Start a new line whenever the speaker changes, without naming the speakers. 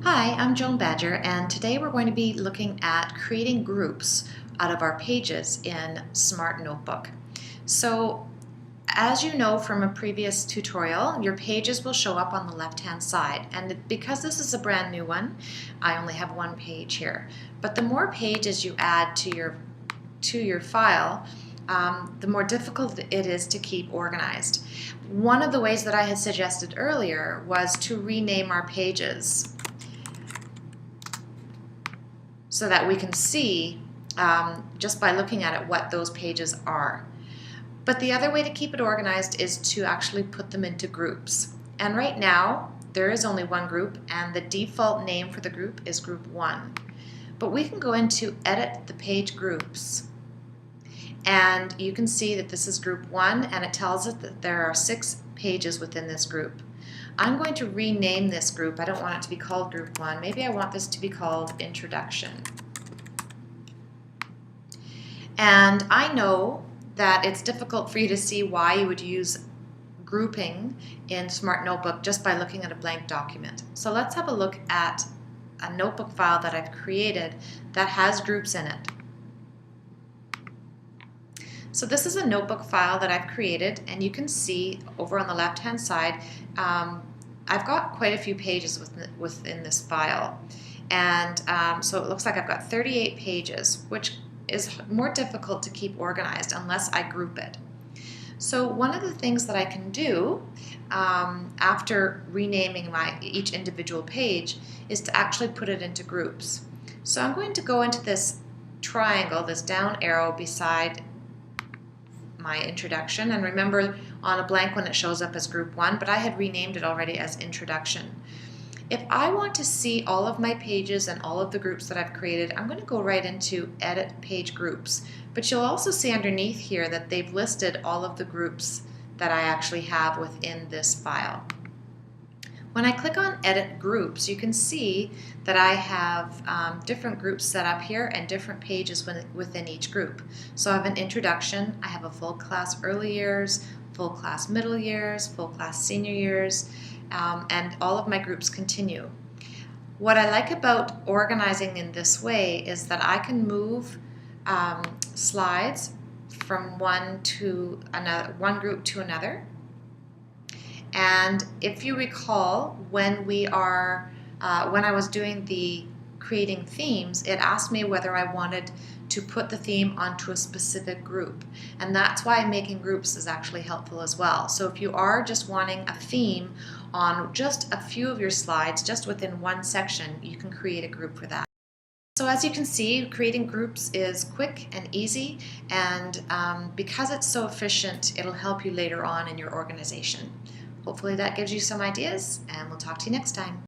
Hi, I'm Joan Badger, and today we're going to be looking at creating groups out of our pages in Smart Notebook. So, as you know from a previous tutorial, your pages will show up on the left-hand side, and because this is a brand new one, I only have one page here. But the more pages you add to your file, the more difficult it is to keep organized. One of the ways that I had suggested earlier was to rename our pages so that we can see just by looking at it what those pages are. But the other way to keep it organized is to actually put them into groups. And right now there is only one group, and the default name for the group is Group 1. But we can go into Edit the Page Groups, and you can see that this is Group 1, and it tells us that there are 6 pages within this group. I'm going to rename this group. I don't want it to be called Group 1. Maybe I want this to be called Introduction. And I know that it's difficult for you to see why you would use grouping in Smart Notebook just by looking at a blank document. So let's have a look at a notebook file that I've created that has groups in it. So this is a notebook file that I've created, and you can see over on the left hand side I've got quite a few pages within this file, and so it looks like I've got 38 pages, which is more difficult to keep organized unless I group it. So one of the things that I can do after renaming each individual page is to actually put it into groups. So I'm going to go into this triangle, this down arrow beside my introduction, and remember on a blank one it shows up as Group 1, but I had renamed it already as Introduction. If I want to see all of my pages and all of the groups that I've created, I'm going to go right into Edit Page Groups, but you'll also see underneath here that they've listed all of the groups that I actually have within this file. When I click on Edit Groups, you can see that I have different groups set up here and different pages within each group. So I have an introduction, I have a full class early years, full class middle years, full class senior years, and all of my groups continue. What I like about organizing in this way is that I can move slides from one group to another. And if you recall, when I was doing the creating themes, it asked me whether I wanted to put the theme onto a specific group. And that's why making groups is actually helpful as well. So if you are just wanting a theme on just a few of your slides, just within one section, you can create a group for that. So as you can see, creating groups is quick and easy, and because it's so efficient, it'll help you later on in your organization. Hopefully that gives you some ideas, and we'll talk to you next time.